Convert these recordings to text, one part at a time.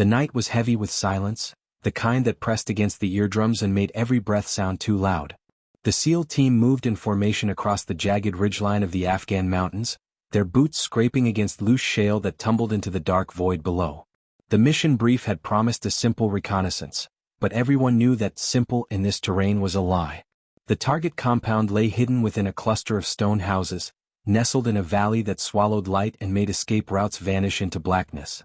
The night was heavy with silence, the kind that pressed against the eardrums and made every breath sound too loud. The SEAL team moved in formation across the jagged ridgeline of the Afghan mountains, their boots scraping against loose shale that tumbled into the dark void below. The mission brief had promised a simple reconnaissance, but everyone knew that simple in this terrain was a lie. The target compound lay hidden within a cluster of stone houses, nestled in a valley that swallowed light and made escape routes vanish into blackness.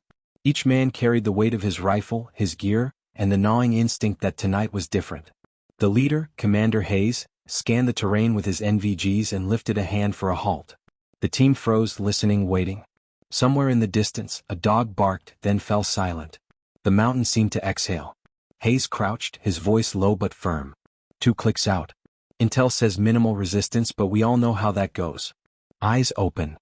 Each man carried the weight of his rifle, his gear, and the gnawing instinct that tonight was different. The leader, Commander Hayes, scanned the terrain with his NVGs and lifted a hand for a halt. The team froze, listening, waiting. Somewhere in the distance, a dog barked, then fell silent. The mountain seemed to exhale. Hayes crouched, his voice low but firm. 2 clicks out. Intel says minimal resistance, but we all know how that goes. Eyes open.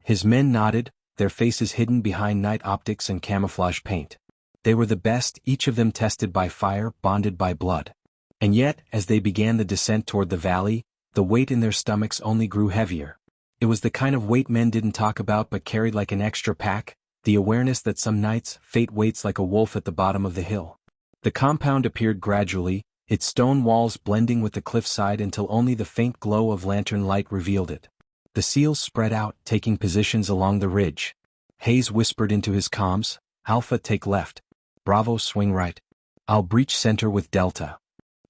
His men nodded, their faces hidden behind night optics and camouflage paint. They were the best, each of them tested by fire, bonded by blood. And yet, as they began the descent toward the valley, the weight in their stomachs only grew heavier. It was the kind of weight men didn't talk about but carried like an extra pack, the awareness that some nights fate waits like a wolf at the bottom of the hill. The compound appeared gradually, its stone walls blending with the cliffside until only the faint glow of lantern light revealed it. The SEALs spread out, taking positions along the ridge. Hayes whispered into his comms, "Alpha, take left. Bravo, swing right. I'll breach center with Delta."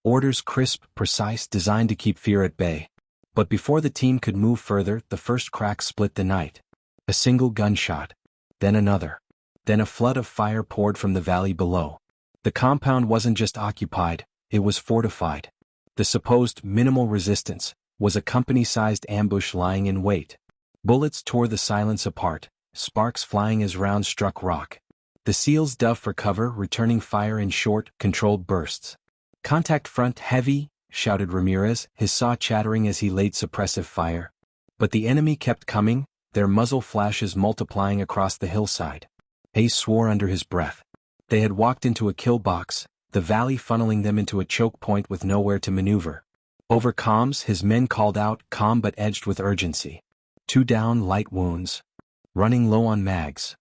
Orders crisp, precise, designed to keep fear at bay. But before the team could move further, the first crack split the night. A single gunshot. Then another. Then a flood of fire poured from the valley below. The compound wasn't just occupied, it was fortified. The supposed minimal resistance was a company-sized ambush lying in wait. Bullets tore the silence apart, sparks flying as rounds struck rock. The SEALs dove for cover, returning fire in short, controlled bursts. "Contact front heavy," shouted Ramirez, his saw chattering as he laid suppressive fire. But the enemy kept coming, their muzzle flashes multiplying across the hillside. Hayes swore under his breath. They had walked into a kill box, the valley funneling them into a choke point with nowhere to maneuver. Over comms, his men called out, calm but edged with urgency. 2 down, light wounds. Running low on mags.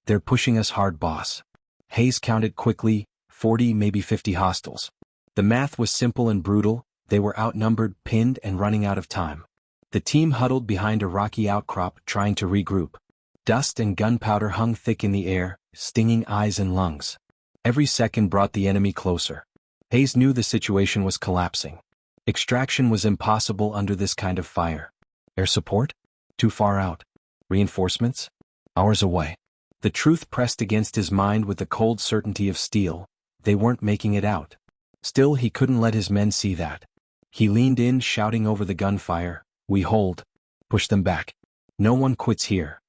"They're pushing us hard, boss." Hayes counted quickly, 40, maybe 50 hostiles. The math was simple and brutal, they were outnumbered, pinned, and running out of time. The team huddled behind a rocky outcrop, trying to regroup. Dust and gunpowder hung thick in the air, stinging eyes and lungs. Every second brought the enemy closer. Hayes knew the situation was collapsing. Extraction was impossible under this kind of fire. Air support? Too far out. Reinforcements? Hours away. The truth pressed against his mind with the cold certainty of steel. They weren't making it out. Still, he couldn't let his men see that. He leaned in, shouting over the gunfire, "We hold. Push them back. No one quits here."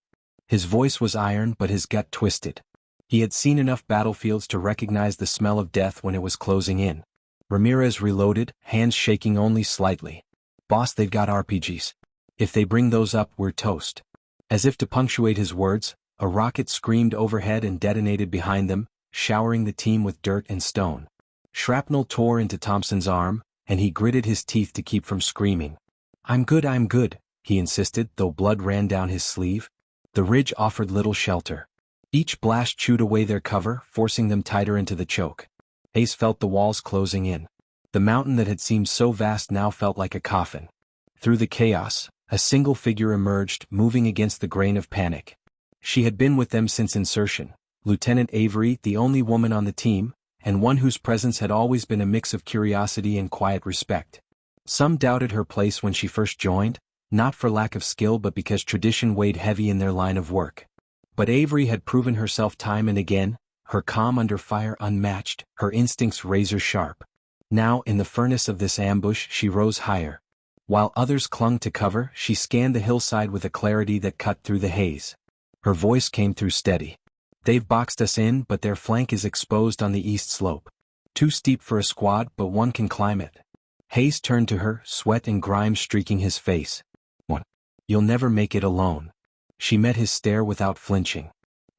His voice was iron, but his gut twisted. He had seen enough battlefields to recognize the smell of death when it was closing in. Ramirez reloaded, hands shaking only slightly. "Boss, they've got RPGs. If they bring those up, we're toast." As if to punctuate his words, a rocket screamed overhead and detonated behind them, showering the team with dirt and stone. Shrapnel tore into Thompson's arm, and he gritted his teeth to keep from screaming. I'm good," he insisted, though blood ran down his sleeve. The ridge offered little shelter. Each blast chewed away their cover, forcing them tighter into the choke. Hayes felt the walls closing in. The mountain that had seemed so vast now felt like a coffin. Through the chaos, a single figure emerged, moving against the grain of panic. She had been with them since insertion, Lieutenant Avery, the only woman on the team, and one whose presence had always been a mix of curiosity and quiet respect. Some doubted her place when she first joined, not for lack of skill but because tradition weighed heavy in their line of work. But Avery had proven herself time and again, her calm under fire unmatched, her instincts razor-sharp. Now, in the furnace of this ambush, she rose higher. While others clung to cover, she scanned the hillside with a clarity that cut through the haze. Her voice came through steady. "They've boxed us in, but their flank is exposed on the east slope. Too steep for a squad, but one can climb it." Hayes turned to her, sweat and grime streaking his face. "One. You'll never make it alone." She met his stare without flinching.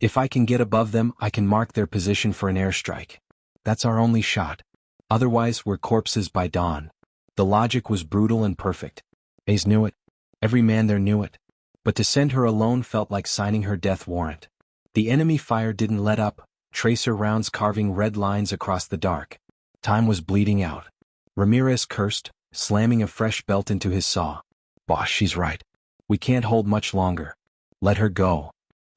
"If I can get above them, I can mark their position for an airstrike. That's our only shot. Otherwise, we're corpses by dawn." The logic was brutal and perfect. Hayes knew it. Every man there knew it. But to send her alone felt like signing her death warrant. The enemy fire didn't let up, tracer rounds carving red lines across the dark. Time was bleeding out. Ramirez cursed, slamming a fresh belt into his saw. Boss, she's right. We can't hold much longer. Let her go.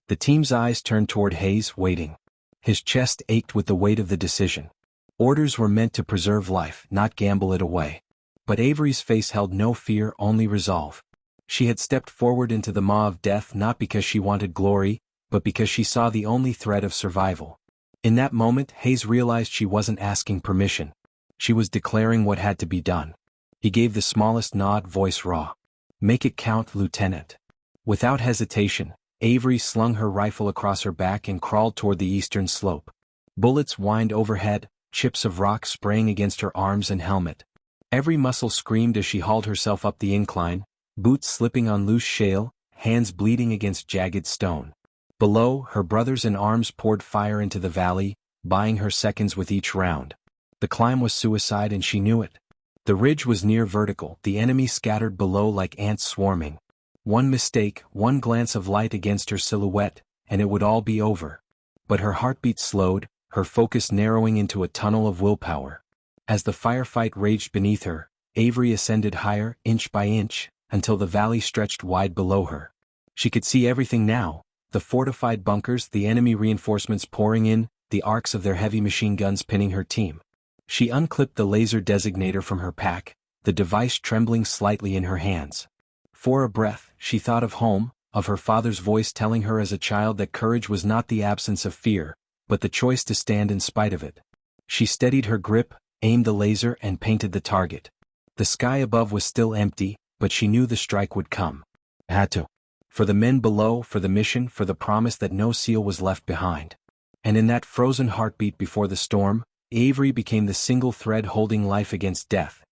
The team's eyes turned toward Hayes, waiting. His chest ached with the weight of the decision. Orders were meant to preserve life, not gamble it away. But Avery's face held no fear, only resolve. She had stepped forward into the maw of death not because she wanted glory, but because she saw the only threat of survival. In that moment, Hayes realized she wasn't asking permission. She was declaring what had to be done. He gave the smallest nod, voice raw. Make it count, Lieutenant. Without hesitation, Avery slung her rifle across her back and crawled toward the eastern slope. Bullets whined overhead, chips of rock spraying against her arms and helmet. Every muscle screamed as she hauled herself up the incline, boots slipping on loose shale, hands bleeding against jagged stone. Below, her brothers in arms poured fire into the valley, buying her seconds with each round. The climb was suicide and she knew it. The ridge was near vertical, the enemy scattered below like ants swarming. One mistake, one glance of light against her silhouette, and it would all be over. But her heartbeat slowed, her focus narrowing into a tunnel of willpower. As the firefight raged beneath her, Avery ascended higher, inch by inch, until the valley stretched wide below her. She could see everything now, the fortified bunkers, the enemy reinforcements pouring in, the arcs of their heavy machine guns pinning her team. She unclipped the laser designator from her pack, the device trembling slightly in her hands. For a breath, she thought of home, of her father's voice telling her as a child that courage was not the absence of fear, but the choice to stand in spite of it. She steadied her grip, aimed the laser and painted the target. The sky above was still empty, but she knew the strike would come. Had to. For the men below, for the mission, for the promise that no SEAL was left behind. And in that frozen heartbeat before the storm, Avery became the single thread holding life against death.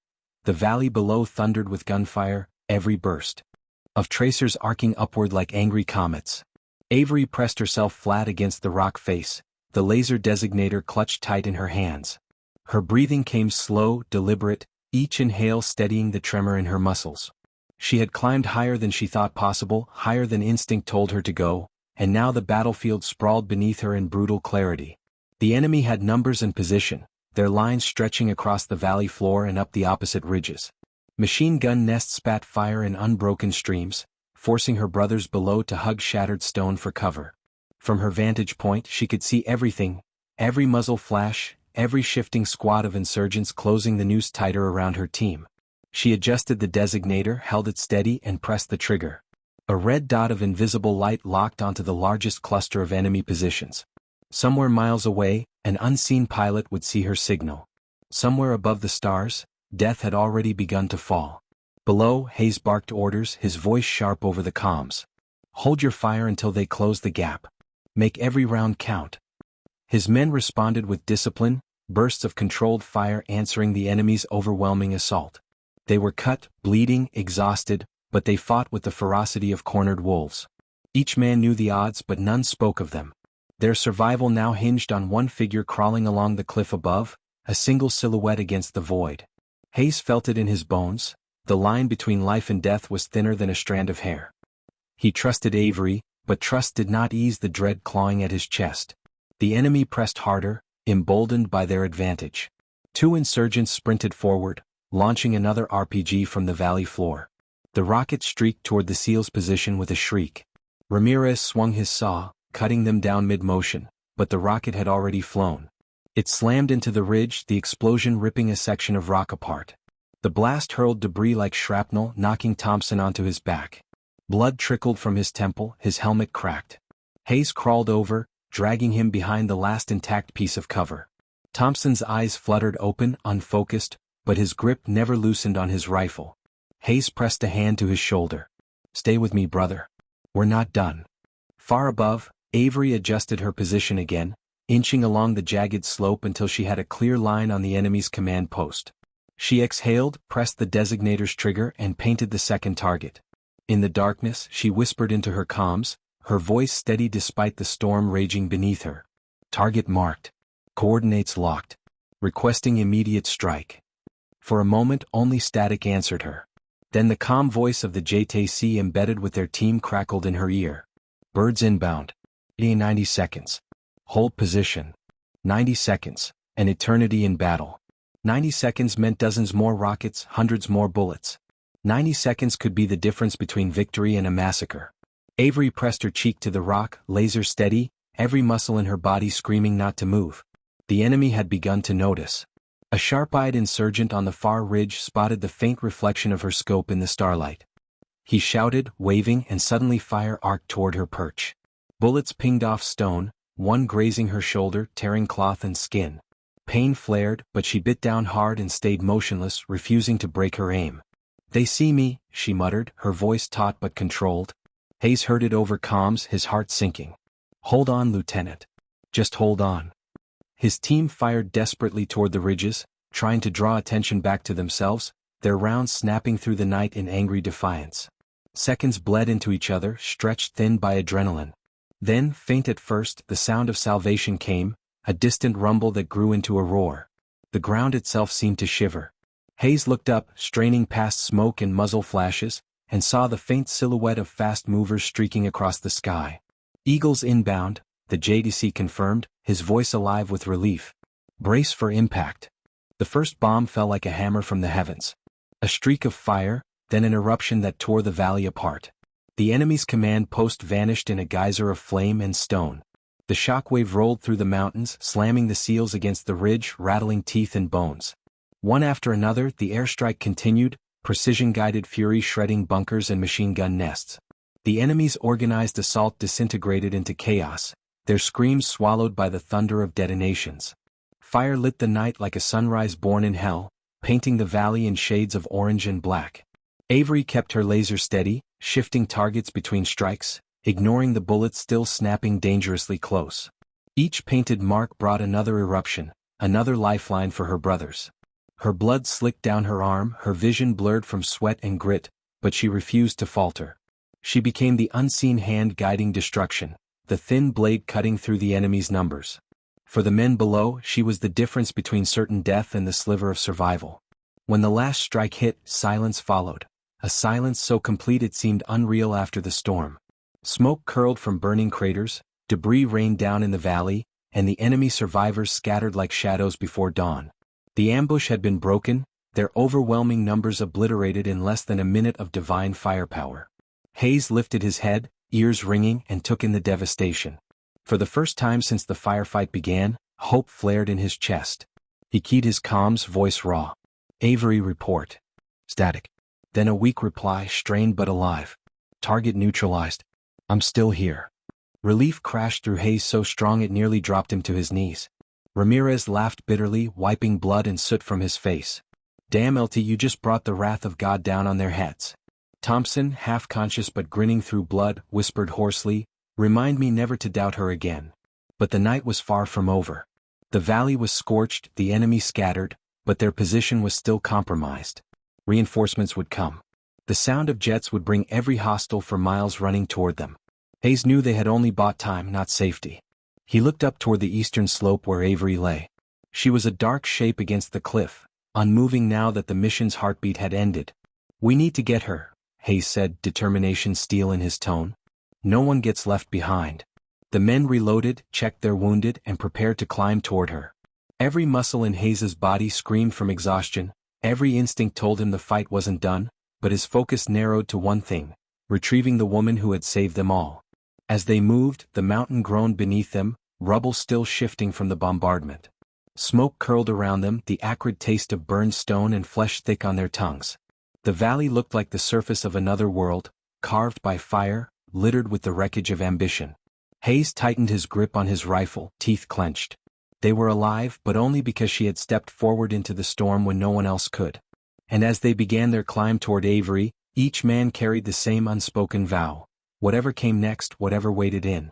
The valley below thundered with gunfire, every burst of tracers arcing upward like angry comets. Avery pressed herself flat against the rock face, the laser designator clutched tight in her hands. Her breathing came slow, deliberate, each inhale steadying the tremor in her muscles. She had climbed higher than she thought possible, higher than instinct told her to go, and now the battlefield sprawled beneath her in brutal clarity. The enemy had numbers and position, their lines stretching across the valley floor and up the opposite ridges. Machine gun nests spat fire in unbroken streams, forcing her brothers below to hug shattered stone for cover. From her vantage point she could see everything, every muzzle flash, every shifting squad of insurgents closing the noose tighter around her team. She adjusted the designator, held it steady and pressed the trigger. A red dot of invisible light locked onto the largest cluster of enemy positions. Somewhere miles away, an unseen pilot would see her signal. Somewhere above the stars, death had already begun to fall. Below, Hayes barked orders, his voice sharp over the comms. Hold your fire until they close the gap. Make every round count. His men responded with discipline, bursts of controlled fire answering the enemy's overwhelming assault. They were cut, bleeding, exhausted, but they fought with the ferocity of cornered wolves. Each man knew the odds but none spoke of them. Their survival now hinged on one figure crawling along the cliff above, a single silhouette against the void. Hayes felt it in his bones, the line between life and death was thinner than a strand of hair. He trusted Avery, but trust did not ease the dread clawing at his chest. The enemy pressed harder, emboldened by their advantage. Two insurgents sprinted forward, launching another RPG from the valley floor. The rocket streaked toward the SEAL's position with a shriek. Ramirez swung his saw, cutting them down mid-motion, but the rocket had already flown. It slammed into the ridge, the explosion ripping a section of rock apart. The blast hurled debris like shrapnel, knocking Thompson onto his back. Blood trickled from his temple, his helmet cracked. Hayes crawled over, dragging him behind the last intact piece of cover. Thompson's eyes fluttered open, unfocused, but his grip never loosened on his rifle. Hayes pressed a hand to his shoulder. Stay with me, brother. We're not done. Far above, Avery adjusted her position again, inching along the jagged slope until she had a clear line on the enemy's command post. She exhaled, pressed the designator's trigger and painted the second target. In the darkness, she whispered into her comms, her voice steady despite the storm raging beneath her. Target marked. Coordinates locked. Requesting immediate strike. For a moment only static answered her. Then the calm voice of the JTC embedded with their team crackled in her ear. Birds inbound. 90 seconds. Hold position. 90 seconds, an eternity in battle. 90 seconds meant dozens more rockets, hundreds more bullets. 90 seconds could be the difference between victory and a massacre. Avery pressed her cheek to the rock, laser steady, every muscle in her body screaming not to move. The enemy had begun to notice. A sharp-eyed insurgent on the far ridge spotted the faint reflection of her scope in the starlight. He shouted, waving, and suddenly fire arced toward her perch. Bullets pinged off stone, one grazing her shoulder, tearing cloth and skin. Pain flared, but she bit down hard and stayed motionless, refusing to break her aim. "They see me," she muttered, her voice taut but controlled. Hayes heard it over comms, his heart sinking. "Hold on, Lieutenant. Just hold on." His team fired desperately toward the ridges, trying to draw attention back to themselves, their rounds snapping through the night in angry defiance. Seconds bled into each other, stretched thin by adrenaline. Then, faint at first, the sound of salvation came, a distant rumble that grew into a roar. The ground itself seemed to shiver. Hayes looked up, straining past smoke and muzzle flashes, and saw the faint silhouette of fast movers streaking across the sky. "Eagles inbound," the JDC confirmed, his voice alive with relief. "Brace for impact." The first bomb fell like a hammer from the heavens. A streak of fire, then an eruption that tore the valley apart. The enemy's command post vanished in a geyser of flame and stone. The shockwave rolled through the mountains, slamming the seals against the ridge, rattling teeth and bones. One after another, the airstrike continued, precision-guided fury shredding bunkers and machine gun nests. The enemy's organized assault disintegrated into chaos, their screams swallowed by the thunder of detonations. Fire lit the night like a sunrise born in hell, painting the valley in shades of orange and black. Avery kept her laser steady, shifting targets between strikes, ignoring the bullets still snapping dangerously close. Each painted mark brought another eruption, another lifeline for her brothers. Her blood slicked down her arm, her vision blurred from sweat and grit, but she refused to falter. She became the unseen hand guiding destruction, the thin blade cutting through the enemy's numbers. For the men below, she was the difference between certain death and the sliver of survival. When the last strike hit, silence followed. A silence so complete it seemed unreal after the storm. Smoke curled from burning craters, debris rained down in the valley, and the enemy survivors scattered like shadows before dawn. The ambush had been broken, their overwhelming numbers obliterated in less than a minute of divine firepower. Hayes lifted his head, ears ringing, and took in the devastation. For the first time since the firefight began, hope flared in his chest. He keyed his comms, voice raw. "Avery, report." Static. Then a weak reply, strained but alive. "Target neutralized. I'm still here." Relief crashed through Hayes so strong it nearly dropped him to his knees. Ramirez laughed bitterly, wiping blood and soot from his face. "Damn LT, you just brought the wrath of God down on their heads." Thompson, half-conscious but grinning through blood, whispered hoarsely, "Remind me never to doubt her again." But the night was far from over. The valley was scorched, the enemy scattered, but their position was still compromised. Reinforcements would come. The sound of jets would bring every hostile for miles running toward them. Hayes knew they had only bought time, not safety. He looked up toward the eastern slope where Avery lay. She was a dark shape against the cliff, unmoving now that the mission's heartbeat had ended. "We need to get her," Hayes said, determination steel in his tone. "No one gets left behind." The men reloaded, checked their wounded, and prepared to climb toward her. Every muscle in Hayes's body screamed from exhaustion, every instinct told him the fight wasn't done, but his focus narrowed to one thing: retrieving the woman who had saved them all. As they moved, the mountain groaned beneath them, rubble still shifting from the bombardment. Smoke curled around them, the acrid taste of burned stone and flesh thick on their tongues. The valley looked like the surface of another world, carved by fire, littered with the wreckage of ambition. Hayes tightened his grip on his rifle, teeth clenched. They were alive, but only because she had stepped forward into the storm when no one else could. And as they began their climb toward Avery, each man carried the same unspoken vow: whatever came next, whatever waited in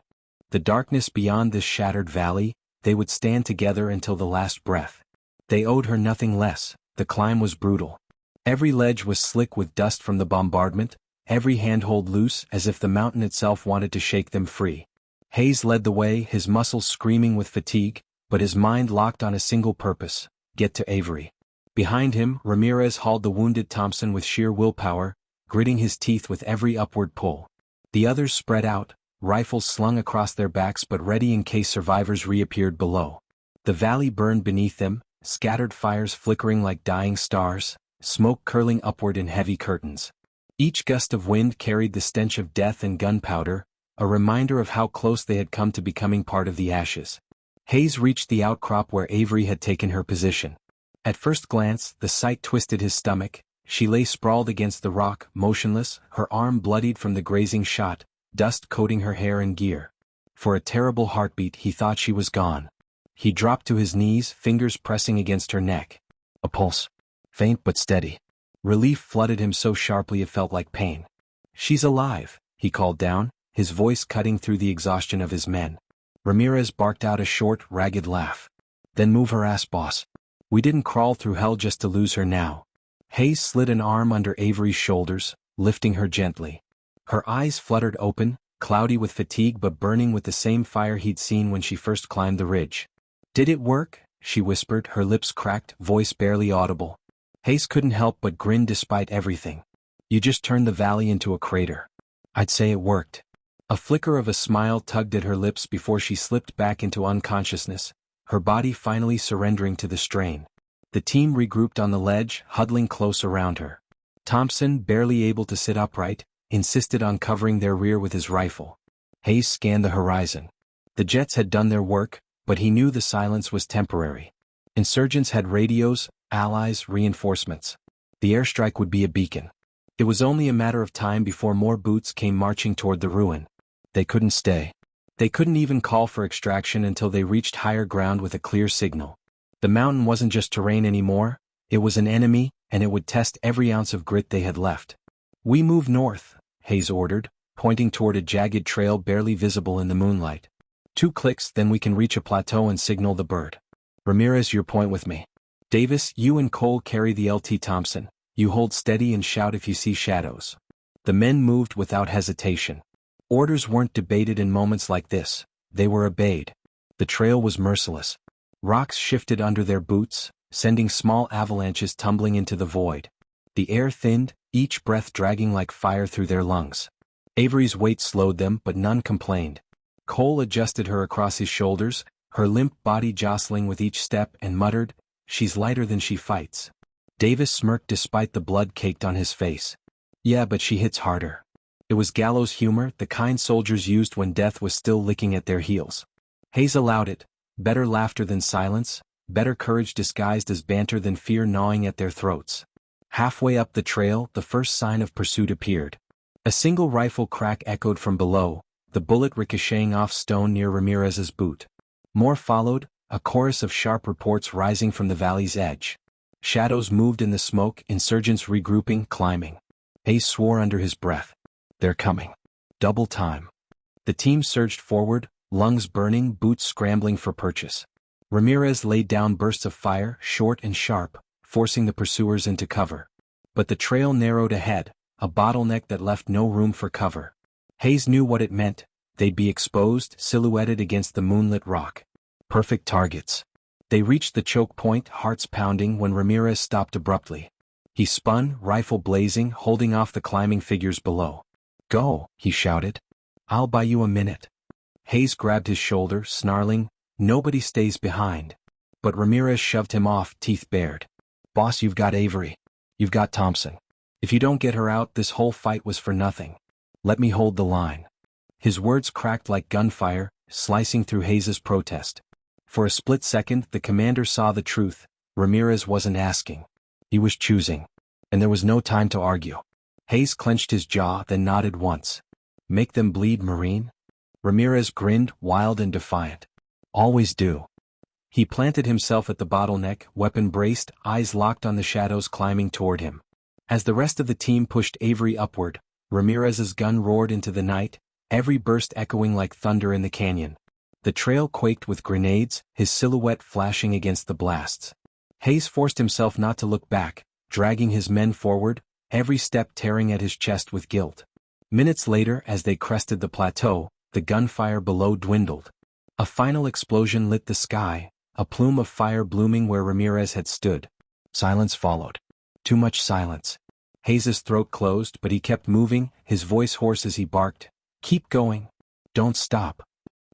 the darkness beyond this shattered valley, they would stand together until the last breath. They owed her nothing less. The climb was brutal. Every ledge was slick with dust from the bombardment, every handhold loose as if the mountain itself wanted to shake them free. Hayes led the way, his muscles screaming with fatigue, but his mind locked on a single purpose: get to Avery. Behind him, Ramirez hauled the wounded Thompson with sheer willpower, gritting his teeth with every upward pull. The others spread out, rifles slung across their backs but ready in case survivors reappeared below. The valley burned beneath them, scattered fires flickering like dying stars, smoke curling upward in heavy curtains. Each gust of wind carried the stench of death and gunpowder, a reminder of how close they had come to becoming part of the ashes. Hayes reached the outcrop where Avery had taken her position. At first glance, the sight twisted his stomach. She lay sprawled against the rock, motionless, her arm bloodied from the grazing shot, dust coating her hair and gear. For a terrible heartbeat he thought she was gone. He dropped to his knees, fingers pressing against her neck. A pulse. Faint but steady. Relief flooded him so sharply it felt like pain. "She's alive," he called down, his voice cutting through the exhaustion of his men. Ramirez barked out a short, ragged laugh. "Then move her ass, boss. We didn't crawl through hell just to lose her now." Hayes slid an arm under Avery's shoulders, lifting her gently. Her eyes fluttered open, cloudy with fatigue but burning with the same fire he'd seen when she first climbed the ridge. "Did it work?" she whispered, her lips cracked, voice barely audible. Hayes couldn't help but grin despite everything. "You just turned the valley into a crater." "I'd say it worked." A flicker of a smile tugged at her lips before she slipped back into unconsciousness, her body finally surrendering to the strain. The team regrouped on the ledge, huddling close around her. Thompson, barely able to sit upright, insisted on covering their rear with his rifle. Hayes scanned the horizon. The jets had done their work, but he knew the silence was temporary. Insurgents had radios, allies, reinforcements. The airstrike would be a beacon. It was only a matter of time before more boots came marching toward the ruin. They couldn't stay. They couldn't even call for extraction until they reached higher ground with a clear signal. The mountain wasn't just terrain anymore, it was an enemy, and it would test every ounce of grit they had left. "We move north," Hayes ordered, pointing toward a jagged trail barely visible in the moonlight. "2 clicks, then we can reach a plateau and signal the bird. Ramirez, your point with me. Davis, you and Cole carry the LT Thompson. You hold steady and shout if you see shadows." The men moved without hesitation. Orders weren't debated in moments like this, they were obeyed. The trail was merciless. Rocks shifted under their boots, sending small avalanches tumbling into the void. The air thinned, each breath dragging like fire through their lungs. Avery's weight slowed them, but none complained. Cole adjusted her across his shoulders, her limp body jostling with each step, and muttered, "She's lighter than she fights." Davis smirked despite the blood caked on his face. "Yeah, but she hits harder." It was gallows humor, the kind soldiers used when death was still licking at their heels. Hayes allowed it. Better laughter than silence, better courage disguised as banter than fear gnawing at their throats. Halfway up the trail, the first sign of pursuit appeared. A single rifle crack echoed from below, the bullet ricocheting off stone near Ramirez's boot. More followed, a chorus of sharp reports rising from the valley's edge. Shadows moved in the smoke, insurgents regrouping, climbing. Hayes swore under his breath. "They're coming. Double time." The team surged forward, lungs burning, boots scrambling for purchase. Ramirez laid down bursts of fire, short and sharp, forcing the pursuers into cover. But the trail narrowed ahead, a bottleneck that left no room for cover. Hayes knew what it meant. They'd be exposed, silhouetted against the moonlit rock. Perfect targets. They reached the choke point, hearts pounding, when Ramirez stopped abruptly. He spun, rifle blazing, holding off the climbing figures below. "Go," he shouted. "I'll buy you a minute." Hayes grabbed his shoulder, snarling, "Nobody stays behind." But Ramirez shoved him off, teeth bared. "Boss, you've got Avery. You've got Thompson. If you don't get her out, this whole fight was for nothing. Let me hold the line." His words cracked like gunfire, slicing through Hayes's protest. For a split second, the commander saw the truth. Ramirez wasn't asking. He was choosing. And there was no time to argue. Hayes clenched his jaw, then nodded once. "Make them bleed, Marine?" Ramirez grinned, wild and defiant. "Always do." He planted himself at the bottleneck, weapon braced, eyes locked on the shadows climbing toward him. As the rest of the team pushed Avery upward, Ramirez's gun roared into the night, every burst echoing like thunder in the canyon. The trail quaked with grenades, his silhouette flashing against the blasts. Hayes forced himself not to look back, dragging his men forward, every step tearing at his chest with guilt. Minutes later, as they crested the plateau, the gunfire below dwindled. A final explosion lit the sky, a plume of fire blooming where Ramirez had stood. Silence followed. Too much silence. Hayes's throat closed, but he kept moving, his voice hoarse as he barked. "Keep going. Don't stop.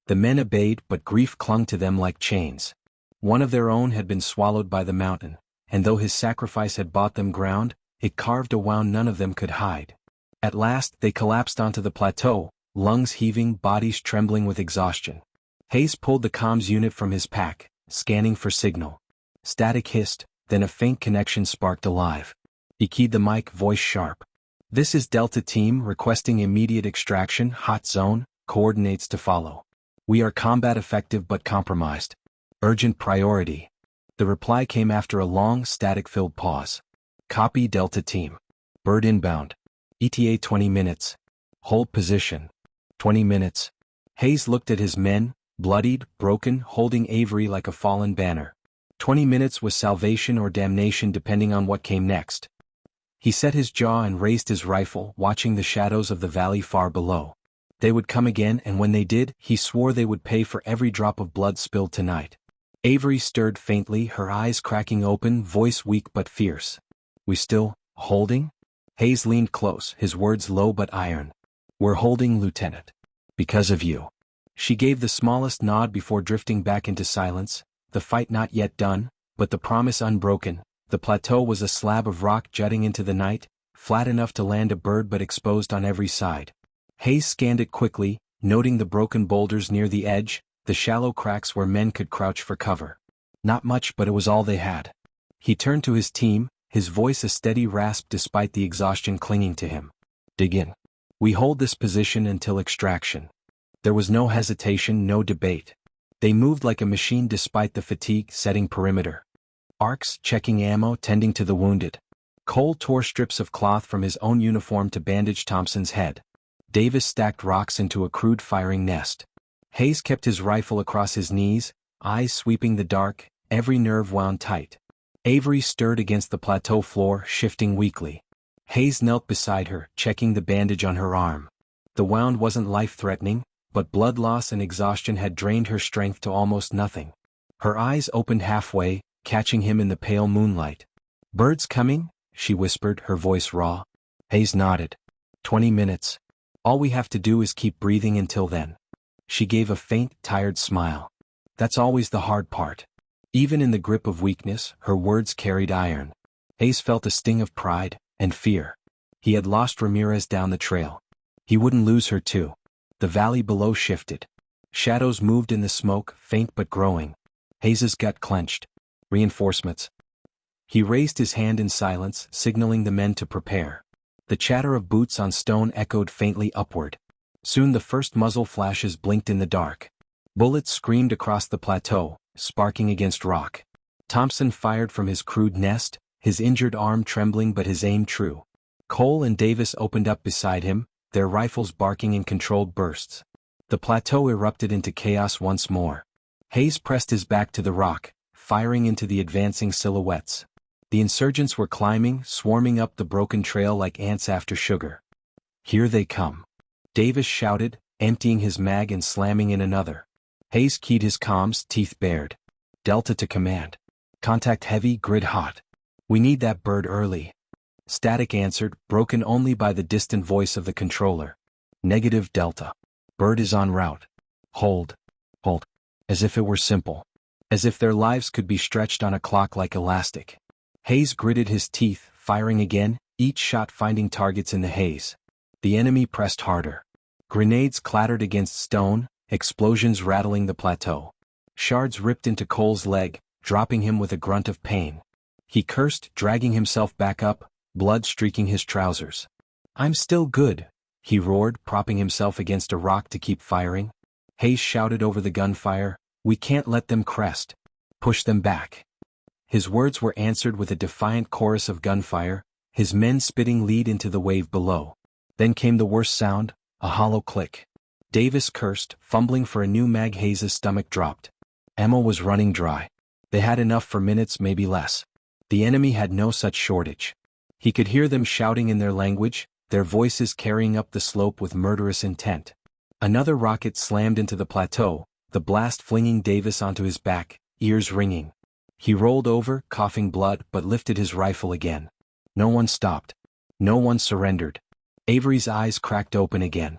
The men obeyed, but grief clung to them like chains. One of their own had been swallowed by the mountain, and though his sacrifice had bought them ground, it carved a wound none of them could hide. At last they collapsed onto the plateau, lungs heaving, bodies trembling with exhaustion. Hayes pulled the comms unit from his pack, scanning for signal. Static hissed, then a faint connection sparked alive. He keyed the mic, voice sharp. "This is Delta Team requesting immediate extraction, hot zone, coordinates to follow. We are combat effective but compromised. Urgent priority." The reply came after a long, static-filled pause. "Copy, Delta Team. Bird inbound. ETA 20 minutes. Hold position. 20 minutes. Hayes looked at his men, bloodied, broken, holding Avery like a fallen banner. 20 minutes was salvation or damnation depending on what came next. He set his jaw and raised his rifle, watching the shadows of the valley far below. They would come again, and when they did, he swore they would pay for every drop of blood spilled tonight. Avery stirred faintly, her eyes cracking open, voice weak but fierce. "We still holding?" Hayes leaned close, his words low but iron. "We're holding, Lieutenant. Because of you." She gave the smallest nod before drifting back into silence, the fight not yet done, but the promise unbroken. The plateau was a slab of rock jutting into the night, flat enough to land a bird but exposed on every side. Hayes scanned it quickly, noting the broken boulders near the edge, the shallow cracks where men could crouch for cover. Not much, but it was all they had. He turned to his team, his voice a steady rasp despite the exhaustion clinging to him. "Dig in. We hold this position until extraction." There was no hesitation, no debate. They moved like a machine despite the fatigue, setting perimeter. Arcs, checking ammo, tending to the wounded. Cole tore strips of cloth from his own uniform to bandage Thompson's head. Davis stacked rocks into a crude firing nest. Hayes kept his rifle across his knees, eyes sweeping the dark, every nerve wound tight. Avery stirred against the plateau floor, shifting weakly. Hayes knelt beside her, checking the bandage on her arm. The wound wasn't life-threatening, but blood loss and exhaustion had drained her strength to almost nothing. Her eyes opened halfway, catching him in the pale moonlight. "Birds coming?" she whispered, her voice raw. Hayes nodded. 20 minutes. All we have to do is keep breathing until then." She gave a faint, tired smile. "That's always the hard part." Even in the grip of weakness, her words carried iron. Hayes felt a sting of pride and fear. He had lost Ramirez down the trail. He wouldn't lose her too. The valley below shifted. Shadows moved in the smoke, faint but growing. Hayes's gut clenched. Reinforcements. He raised his hand in silence, signaling the men to prepare. The chatter of boots on stone echoed faintly upward. Soon the first muzzle flashes blinked in the dark. Bullets screamed across the plateau, sparking against rock. Thompson fired from his crude nest, his injured arm trembling but his aim true. Cole and Davis opened up beside him, their rifles barking in controlled bursts. The plateau erupted into chaos once more. Hayes pressed his back to the rock, firing into the advancing silhouettes. The insurgents were climbing, swarming up the broken trail like ants after sugar. "Here they come," Davis shouted, emptying his mag and slamming in another. Hayes keyed his comms, teeth bared. "Delta to command. Contact heavy, grid hot. We need that bird early." Static answered, broken only by the distant voice of the controller. "Negative, Delta. Bird is en route. Hold. Hold." As if it were simple. As if their lives could be stretched on a clock like elastic. Hayes gritted his teeth, firing again, each shot finding targets in the haze. The enemy pressed harder. Grenades clattered against stone, explosions rattling the plateau. Shards ripped into Cole's leg, dropping him with a grunt of pain. He cursed, dragging himself back up, blood streaking his trousers. "I'm still good," he roared, propping himself against a rock to keep firing. Hayes shouted over the gunfire, "We can't let them crest. Push them back." His words were answered with a defiant chorus of gunfire, his men spitting lead into the wave below. Then came the worst sound, a hollow click. Davis cursed, fumbling for a new mag. Hayes' stomach dropped. Ammo was running dry. They had enough for minutes, maybe less. The enemy had no such shortage. He could hear them shouting in their language, their voices carrying up the slope with murderous intent. Another rocket slammed into the plateau, the blast flinging Davis onto his back, ears ringing. He rolled over, coughing blood, but lifted his rifle again. No one stopped. No one surrendered. Avery's eyes cracked open again.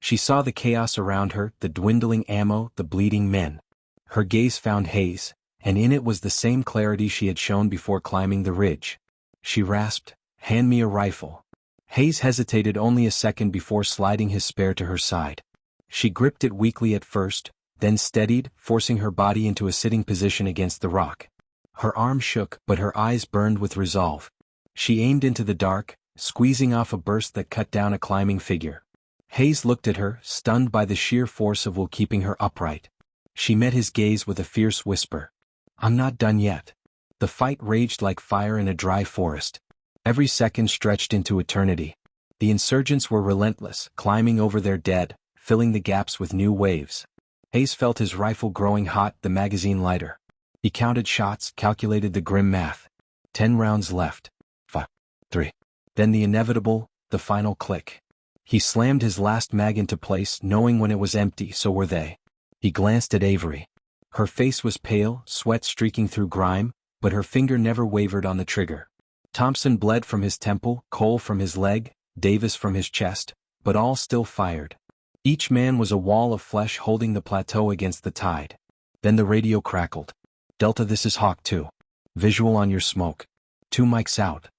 She saw the chaos around her, the dwindling ammo, the bleeding men. Her gaze found Hayes, and in it was the same clarity she had shown before climbing the ridge. She rasped, "Hand me a rifle." Hayes hesitated only a second before sliding his spare to her side. She gripped it weakly at first, then steadied, forcing her body into a sitting position against the rock. Her arm shook, but her eyes burned with resolve. She aimed into the dark, squeezing off a burst that cut down a climbing figure. Hayes looked at her, stunned by the sheer force of will keeping her upright. She met his gaze with a fierce whisper. "I'm not done yet." The fight raged like fire in a dry forest. Every second stretched into eternity. The insurgents were relentless, climbing over their dead, filling the gaps with new waves. Hayes felt his rifle growing hot, the magazine lighter. He counted shots, calculated the grim math. 10 rounds left. 5, 3. Then the inevitable, the final click. He slammed his last mag into place, knowing when it was empty, so were they. He glanced at Avery. Her face was pale, sweat streaking through grime, but her finger never wavered on the trigger. Thompson bled from his temple, Cole from his leg, Davis from his chest, but all still fired. Each man was a wall of flesh holding the plateau against the tide. Then the radio crackled. "Delta, this is Hawk 2. Visual on your smoke. 2 mics out."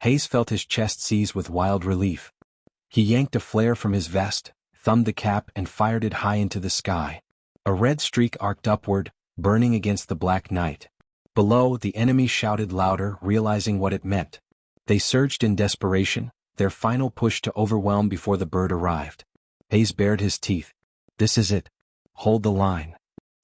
Hayes felt his chest seize with wild relief. He yanked a flare from his vest, thumbed the cap and fired it high into the sky. A red streak arced upward, burning against the black night. Below, the enemy shouted louder, realizing what it meant. They surged in desperation, their final push to overwhelm before the bird arrived. Hayes bared his teeth. "This is it. Hold the line."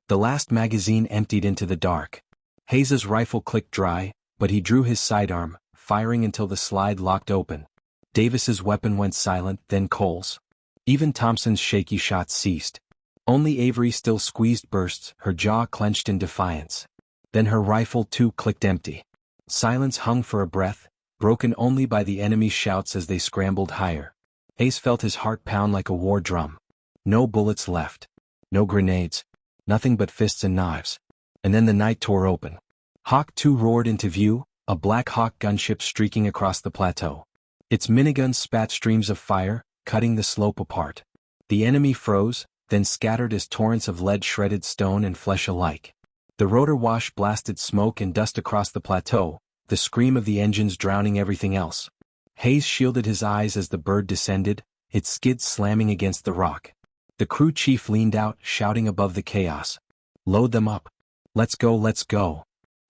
The last magazine emptied into the dark. Hayes's rifle clicked dry, but he drew his sidearm, firing until the slide locked open. Davis's weapon went silent, then Cole's. Even Thompson's shaky shots ceased. Only Avery still squeezed bursts, her jaw clenched in defiance. Then her rifle too clicked empty. Silence hung for a breath, broken only by the enemy's shouts as they scrambled higher. Hayes felt his heart pound like a war drum. No bullets left. No grenades. Nothing but fists and knives. And then the night tore open. Hawk 2 roared into view, a Black Hawk gunship streaking across the plateau. Its miniguns spat streams of fire, cutting the slope apart. The enemy froze, then scattered as torrents of lead shredded stone and flesh alike. The rotor wash blasted smoke and dust across the plateau, the scream of the engines drowning everything else. Hayes shielded his eyes as the bird descended, its skids slamming against the rock. The crew chief leaned out, shouting above the chaos. "Load them up. Let's go, let's go."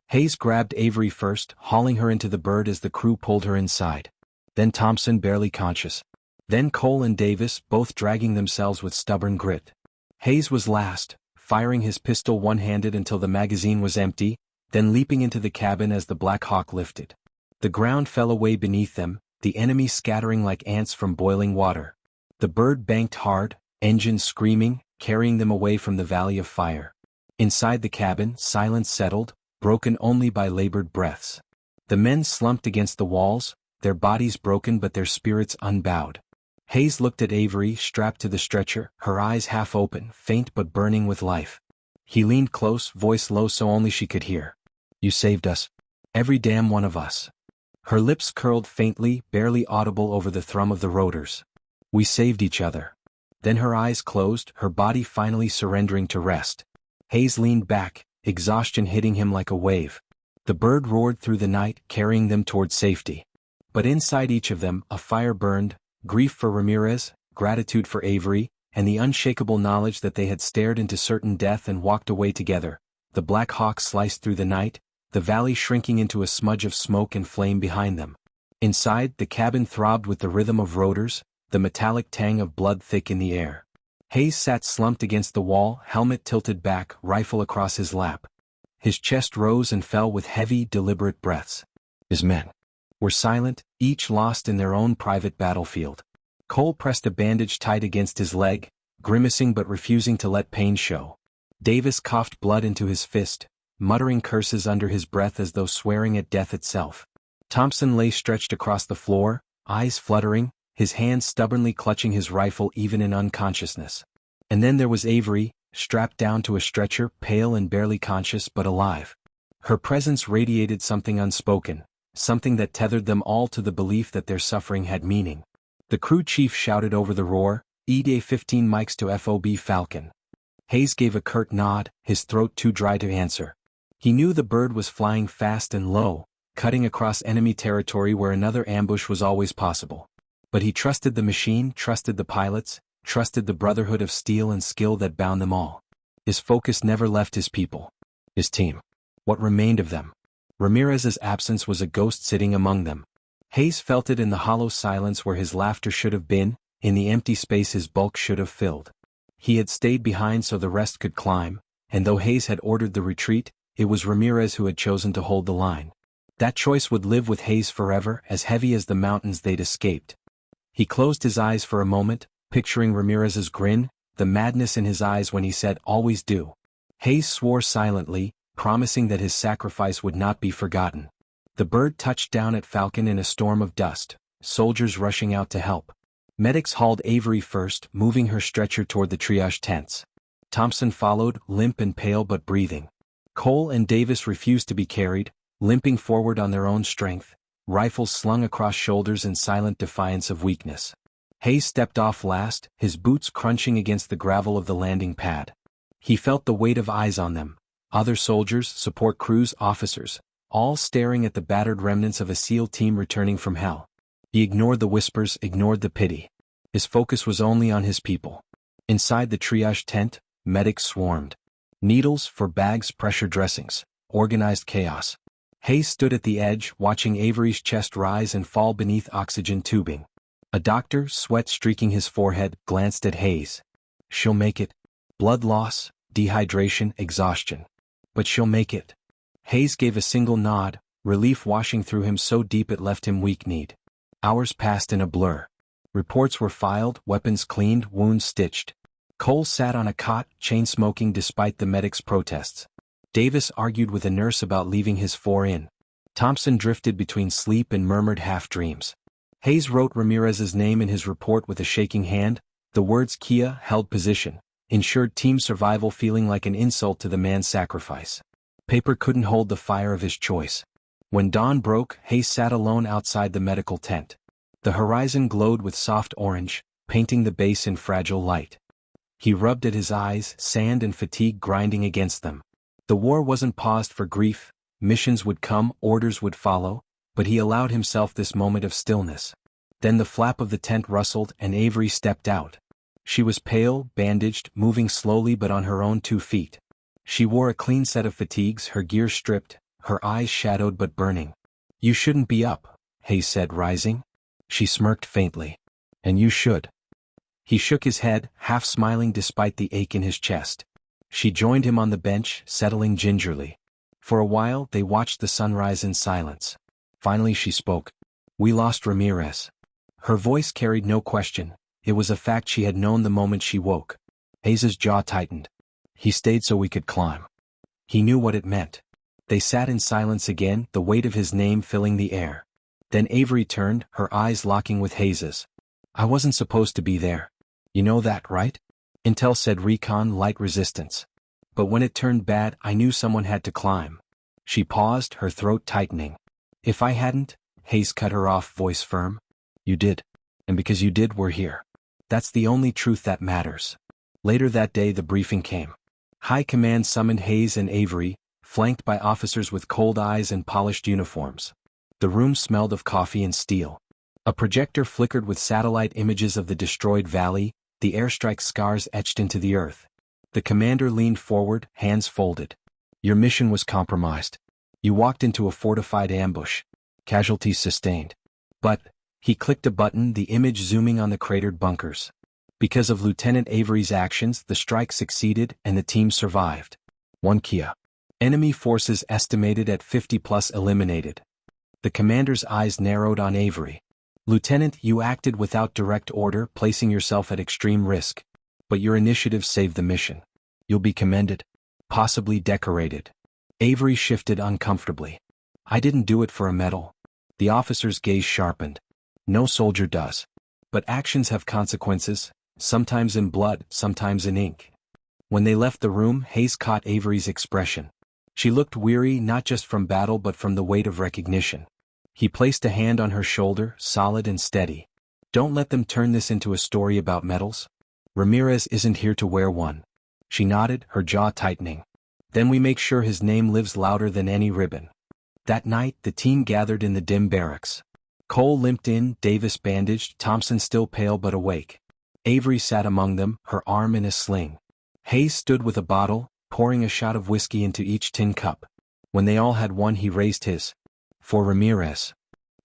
Hayes grabbed Avery first, hauling her into the bird as the crew pulled her inside. Then Thompson, barely conscious. Then Cole and Davis, both dragging themselves with stubborn grit. Hayes was last, firing his pistol one-handed until the magazine was empty, then leaping into the cabin as the Black Hawk lifted. The ground fell away beneath them, the enemy scattering like ants from boiling water. The bird banked hard, engines screaming, carrying them away from the valley of fire. Inside the cabin, silence settled, broken only by labored breaths. The men slumped against the walls, their bodies broken but their spirits unbowed. Hayes looked at Avery, strapped to the stretcher, her eyes half open, faint but burning with life. He leaned close, voice low so only she could hear. "You saved us. Every damn one of us." Her lips curled faintly, barely audible over the thrum of the rotors. "We saved each other." Then her eyes closed, her body finally surrendering to rest. Hayes leaned back, exhaustion hitting him like a wave. The bird roared through the night, carrying them toward safety. But inside each of them, a fire burned, grief for Ramirez, gratitude for Avery, and the unshakable knowledge that they had stared into certain death and walked away together. The Black Hawk sliced through the night, the valley shrinking into a smudge of smoke and flame behind them. Inside, the cabin throbbed with the rhythm of rotors, the metallic tang of blood thick in the air. Hayes sat slumped against the wall, helmet tilted back, rifle across his lap. His chest rose and fell with heavy, deliberate breaths. His men were silent, each lost in their own private battlefield. Cole pressed a bandage tight against his leg, grimacing but refusing to let pain show. Davis coughed blood into his fist, muttering curses under his breath as though swearing at death itself. Thompson lay stretched across the floor, eyes fluttering, his hands stubbornly clutching his rifle even in unconsciousness. And then there was Avery, strapped down to a stretcher, pale and barely conscious but alive. Her presence radiated something unspoken, something that tethered them all to the belief that their suffering had meaning. The crew chief shouted over the roar, EDA 15 mics to FOB Falcon. Hayes gave a curt nod, his throat too dry to answer. He knew the bird was flying fast and low, cutting across enemy territory where another ambush was always possible. But he trusted the machine, trusted the pilots, trusted the brotherhood of steel and skill that bound them all. His focus never left his people. His team. What remained of them? Ramirez's absence was a ghost sitting among them. Hayes felt it in the hollow silence where his laughter should have been, in the empty space his bulk should have filled. He had stayed behind so the rest could climb, and though Hayes had ordered the retreat, it was Ramirez who had chosen to hold the line. That choice would live with Hayes forever, as heavy as the mountains they'd escaped. He closed his eyes for a moment, picturing Ramirez's grin, the madness in his eyes when he said, "Always do." Hayes swore silently, promising that his sacrifice would not be forgotten. The bird touched down at Falcon in a storm of dust, soldiers rushing out to help. Medics hauled Avery first, moving her stretcher toward the triage tents. Thompson followed, limp and pale but breathing. Cole and Davis refused to be carried, limping forward on their own strength, rifles slung across shoulders in silent defiance of weakness. Hayes stepped off last, his boots crunching against the gravel of the landing pad. He felt the weight of eyes on them, other soldiers, support crews, officers, all staring at the battered remnants of a SEAL team returning from hell. He ignored the whispers, ignored the pity. His focus was only on his people. Inside the triage tent, medics swarmed. Needles for bags, pressure dressings, organized chaos. Hayes stood at the edge, watching Avery's chest rise and fall beneath oxygen tubing. A doctor, sweat streaking his forehead, glanced at Hayes. "She'll make it. Blood loss, dehydration, exhaustion. But she'll make it." Hayes gave a single nod, relief washing through him so deep it left him weak-kneed. Hours passed in a blur. Reports were filed, weapons cleaned, wounds stitched. Cole sat on a cot, chain-smoking despite the medics' protests. Davis argued with a nurse about leaving his 4-in. Thompson drifted between sleep and murmured half-dreams. Hayes wrote Ramirez's name in his report with a shaking hand, the words "Kia" held position, ensured team survival, feeling like an insult to the man's sacrifice. Paper couldn't hold the fire of his choice. When dawn broke, Hayes sat alone outside the medical tent. The horizon glowed with soft orange, painting the base in fragile light. He rubbed at his eyes, sand and fatigue grinding against them. The war wasn't paused for grief, missions would come, orders would follow, but he allowed himself this moment of stillness. Then the flap of the tent rustled and Avery stepped out. She was pale, bandaged, moving slowly but on her own 2 feet. She wore a clean set of fatigues, her gear stripped, her eyes shadowed but burning. "You shouldn't be up," Hayes said, rising. She smirked faintly. "And you should." He shook his head, half smiling despite the ache in his chest. She joined him on the bench, settling gingerly. For a while they watched the sunrise in silence. Finally she spoke. "We lost Ramirez." Her voice carried no question. It was a fact she had known the moment she woke. Hayes's jaw tightened. "He stayed so we could climb." He knew what it meant. They sat in silence again, the weight of his name filling the air. Then Avery turned, her eyes locking with Hayes's. "I wasn't supposed to be there. You know that, right? Intel said recon light resistance. But when it turned bad, I knew someone had to climb." She paused, her throat tightening. "If I hadn't," Hayes cut her off, voice firm. "You did. And because you did, we're here. That's the only truth that matters." Later that day the briefing came. High Command summoned Hayes and Avery, flanked by officers with cold eyes and polished uniforms. The room smelled of coffee and steel. A projector flickered with satellite images of the destroyed valley, the airstrike scars etched into the earth. The commander leaned forward, hands folded. "Your mission was compromised. You walked into a fortified ambush. Casualties sustained. But," he clicked a button, the image zooming on the cratered bunkers. "Because of Lieutenant Avery's actions, the strike succeeded and the team survived. 1 Kia. Enemy forces estimated at 50+ eliminated." The commander's eyes narrowed on Avery. "Lieutenant, you acted without direct order, placing yourself at extreme risk. But your initiative saved the mission. You'll be commended. Possibly decorated." Avery shifted uncomfortably. "I didn't do it for a medal." The officer's gaze sharpened. "No soldier does. But actions have consequences, sometimes in blood, sometimes in ink." When they left the room, Hayes caught Avery's expression. She looked weary not just from battle but from the weight of recognition. He placed a hand on her shoulder, solid and steady. "Don't let them turn this into a story about medals. Ramirez isn't here to wear one. She nodded, her jaw tightening. Then we make sure his name lives louder than any ribbon. That night, the team gathered in the dim barracks. Cole limped in, Davis bandaged, Thompson still pale but awake. Avery sat among them, her arm in a sling. Hayes stood with a bottle, pouring a shot of whiskey into each tin cup. When they all had one, he raised his. For Ramirez.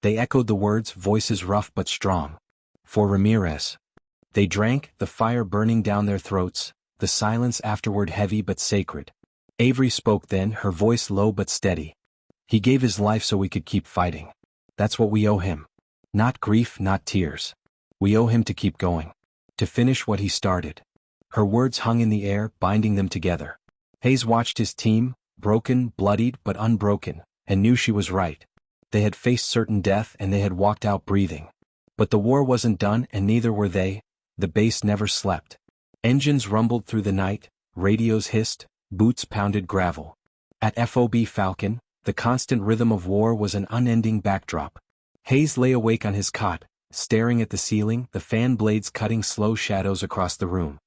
They echoed the words, voices rough but strong. For Ramirez. They drank, the fire burning down their throats, the silence afterward heavy but sacred. Avery spoke then, her voice low but steady. He gave his life so we could keep fighting. That's what we owe him. Not grief, not tears. We owe him to keep going. To finish what he started. Her words hung in the air, binding them together. Hayes watched his team, broken, bloodied but unbroken, and knew she was right. They had faced certain death and they had walked out breathing. But the war wasn't done and neither were they. The base never slept. Engines rumbled through the night, radios hissed, boots pounded gravel. At FOB Falcon, the constant rhythm of war was an unending backdrop. Hayes lay awake on his cot, staring at the ceiling, the fan blades cutting slow shadows across the room.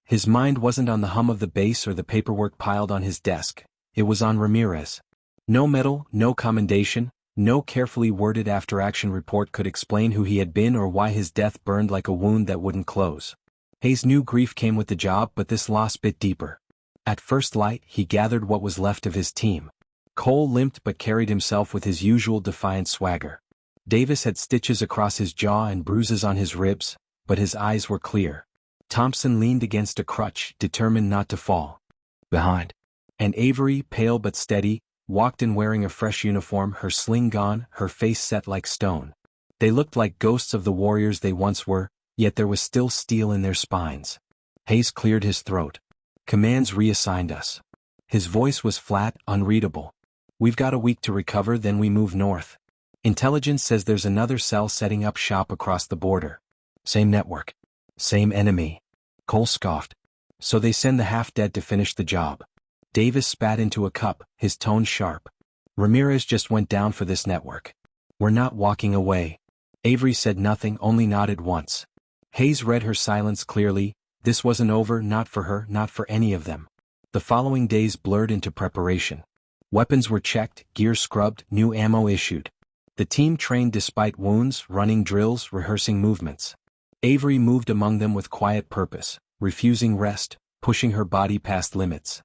His mind wasn't on the hum of the base or the paperwork piled on his desk. It was on Ramirez. No medal, no commendation, no carefully worded after-action report could explain who he had been or why his death burned like a wound that wouldn't close. Hayes knew grief came with the job, but this loss bit deeper. At first light, he gathered what was left of his team. Cole limped but carried himself with his usual defiant swagger. Davis had stitches across his jaw and bruises on his ribs, but his eyes were clear. Thompson leaned against a crutch, determined not to fall behind. And Avery, pale but steady, walked in wearing a fresh uniform, her sling gone, her face set like stone. They looked like ghosts of the warriors they once were, yet there was still steel in their spines. Hayes cleared his throat. Commands reassigned us. His voice was flat, unreadable. We've got a week to recover, then we move north. Intelligence says there's another cell setting up shop across the border. Same network. Same enemy. Cole scoffed. So they send the half-dead to finish the job. Davis spat into a cup, his tone sharp. Ramirez just went down for this network. We're not walking away. Avery said nothing, only nodded once. Hayes read her silence clearly. This wasn't over, not for her, not for any of them. The following days blurred into preparation. Weapons were checked, gear scrubbed, new ammo issued. The team trained despite wounds, running drills, rehearsing movements. Avery moved among them with quiet purpose, refusing rest, pushing her body past limits.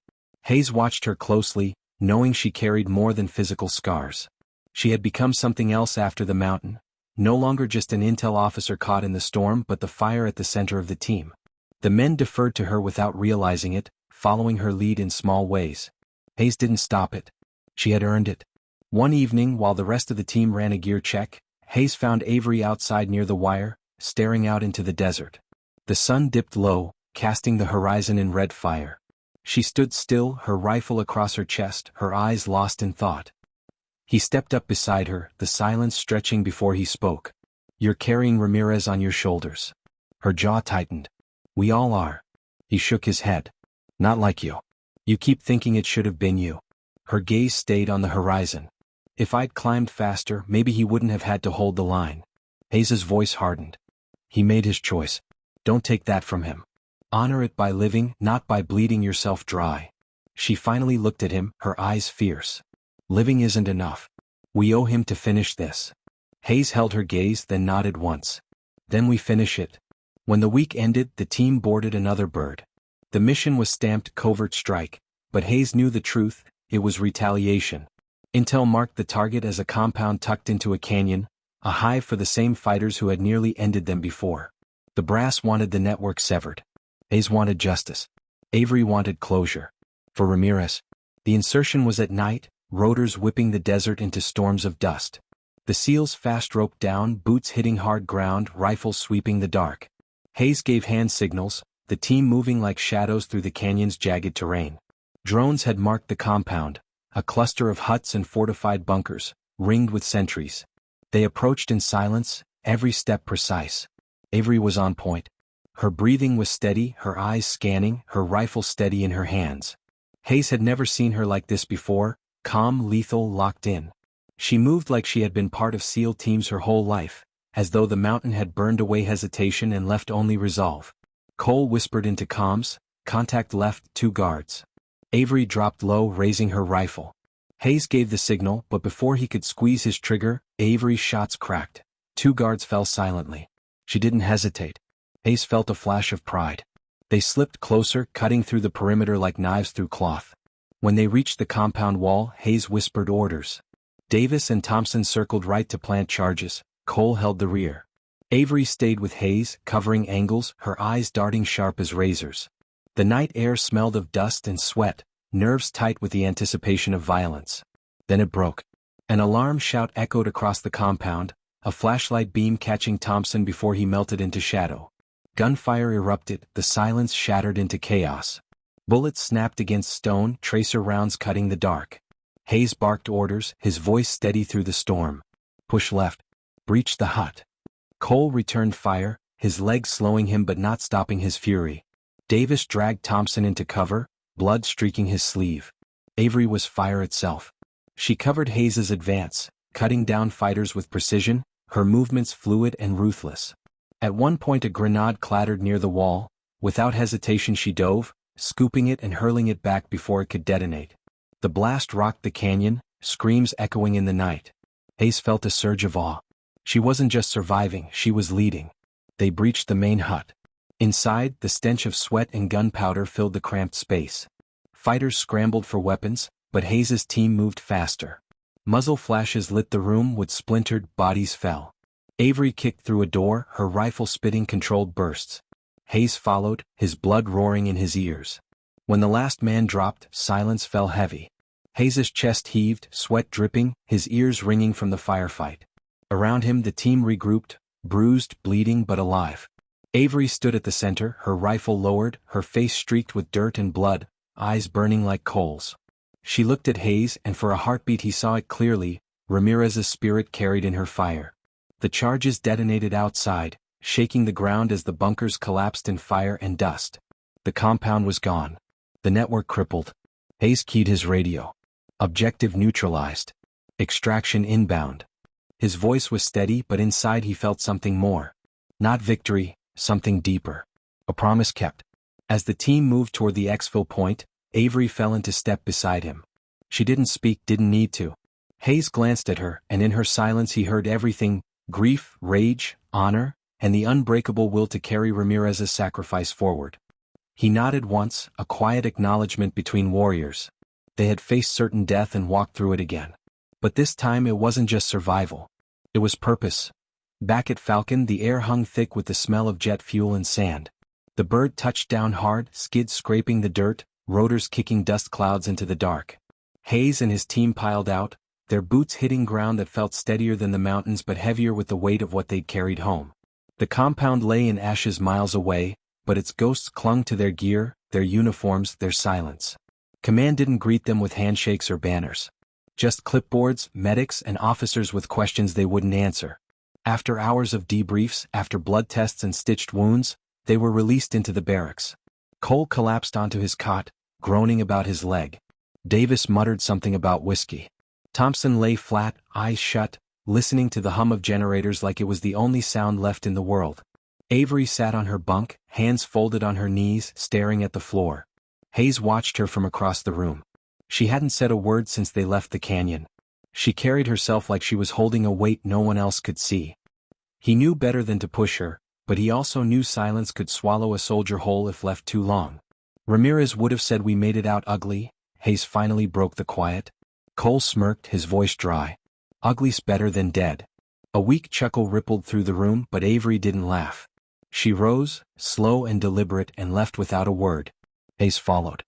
Hayes watched her closely, knowing she carried more than physical scars. She had become something else after the mountain, no longer just an intel officer caught in the storm but the fire at the center of the team. The men deferred to her without realizing it, following her lead in small ways. Hayes didn't stop it. She had earned it. One evening, while the rest of the team ran a gear check, Hayes found Avery outside near the wire, staring out into the desert. The sun dipped low, casting the horizon in red fire. She stood still, her rifle across her chest, her eyes lost in thought. He stepped up beside her, the silence stretching before he spoke. You're carrying Ramirez on your shoulders. Her jaw tightened. We all are. He shook his head. Not like you. You keep thinking it should have been you. Her gaze stayed on the horizon. If I'd climbed faster, maybe he wouldn't have had to hold the line. Hayes's voice hardened. He made his choice. Don't take that from him. Honor it by living, not by bleeding yourself dry. She finally looked at him, her eyes fierce. Living isn't enough. We owe him to finish this. Hayes held her gaze, then nodded once. Then we finish it. When the week ended, the team boarded another bird. The mission was stamped covert strike, but Hayes knew the truth, it was retaliation. Intel marked the target as a compound tucked into a canyon, a hive for the same fighters who had nearly ended them before. The brass wanted the network severed. Hayes wanted justice. Avery wanted closure. For Ramirez, the insertion was at night, rotors whipping the desert into storms of dust. The SEALs fast roped down, boots hitting hard ground, rifles sweeping the dark. Hayes gave hand signals, the team moving like shadows through the canyon's jagged terrain. Drones had marked the compound, a cluster of huts and fortified bunkers, ringed with sentries. They approached in silence, every step precise. Avery was on point. Her breathing was steady, her eyes scanning, her rifle steady in her hands. Hayes had never seen her like this before, calm, lethal, locked in. She moved like she had been part of SEAL teams her whole life, as though the mountain had burned away hesitation and left only resolve. Cole whispered into comms, "Contact left, 2 guards." Avery dropped low, raising her rifle. Hayes gave the signal, but before he could squeeze his trigger, Avery's shots cracked. 2 guards fell silently. She didn't hesitate. Hayes felt a flash of pride. They slipped closer, cutting through the perimeter like knives through cloth. When they reached the compound wall, Hayes whispered orders. Davis and Thompson circled right to plant charges. Cole held the rear. Avery stayed with Hayes, covering angles, her eyes darting sharp as razors. The night air smelled of dust and sweat, nerves tight with the anticipation of violence. Then it broke. An alarm shout echoed across the compound, a flashlight beam catching Thompson before he melted into shadow. Gunfire erupted, the silence shattered into chaos. Bullets snapped against stone, tracer rounds cutting the dark. Hayes barked orders, his voice steady through the storm. Push left. Breach the hut. Cole returned fire, his legs slowing him but not stopping his fury. Davis dragged Thompson into cover, blood streaking his sleeve. Avery was fire itself. She covered Hayes's advance, cutting down fighters with precision, her movements fluid and ruthless. At one point a grenade clattered near the wall. Without hesitation she dove, scooping it and hurling it back before it could detonate. The blast rocked the canyon, screams echoing in the night. Hayes felt a surge of awe. She wasn't just surviving, she was leading. They breached the main hut. Inside, the stench of sweat and gunpowder filled the cramped space. Fighters scrambled for weapons, but Hayes's team moved faster. Muzzle flashes lit the room, with splintered bodies fell. Avery kicked through a door, her rifle spitting controlled bursts. Hayes followed, his blood roaring in his ears. When the last man dropped, silence fell heavy. Hayes's chest heaved, sweat dripping, his ears ringing from the firefight. Around him the team regrouped, bruised, bleeding but alive. Avery stood at the center, her rifle lowered, her face streaked with dirt and blood, eyes burning like coals. She looked at Hayes, and for a heartbeat he saw it clearly, Ramirez's spirit carried in her fire. The charges detonated outside, shaking the ground as the bunkers collapsed in fire and dust. The compound was gone. The network crippled. Hayes keyed his radio. Objective neutralized. Extraction inbound. His voice was steady, but inside he felt something more. Not victory, something deeper. A promise kept. As the team moved toward the exfil point, Avery fell into step beside him. She didn't speak, didn't need to. Hayes glanced at her, and in her silence he heard everything: grief, rage, honor, and the unbreakable will to carry Ramirez's sacrifice forward. He nodded once, a quiet acknowledgement between warriors. They had faced certain death and walked through it again. But this time it wasn't just survival. It was purpose. Back at Falcon, the air hung thick with the smell of jet fuel and sand. The bird touched down hard, skids scraping the dirt, rotors kicking dust clouds into the dark. Hayes and his team piled out, their boots hitting ground that felt steadier than the mountains but heavier with the weight of what they'd carried home. The compound lay in ashes miles away, but its ghosts clung to their gear, their uniforms, their silence. Command didn't greet them with handshakes or banners. Just clipboards, medics, and officers with questions they wouldn't answer. After hours of debriefs, after blood tests and stitched wounds, they were released into the barracks. Cole collapsed onto his cot, groaning about his leg. Davis muttered something about whiskey. Thompson lay flat, eyes shut, listening to the hum of generators like it was the only sound left in the world. Avery sat on her bunk, hands folded on her knees, staring at the floor. Hayes watched her from across the room. She hadn't said a word since they left the canyon. She carried herself like she was holding a weight no one else could see. He knew better than to push her, but he also knew silence could swallow a soldier whole if left too long. Ramirez would have said we made it out ugly. Hayes finally broke the quiet. Cole smirked, his voice dry. Ugly's better than dead. A weak chuckle rippled through the room, but Avery didn't laugh. She rose, slow and deliberate, and left without a word. Hayes followed.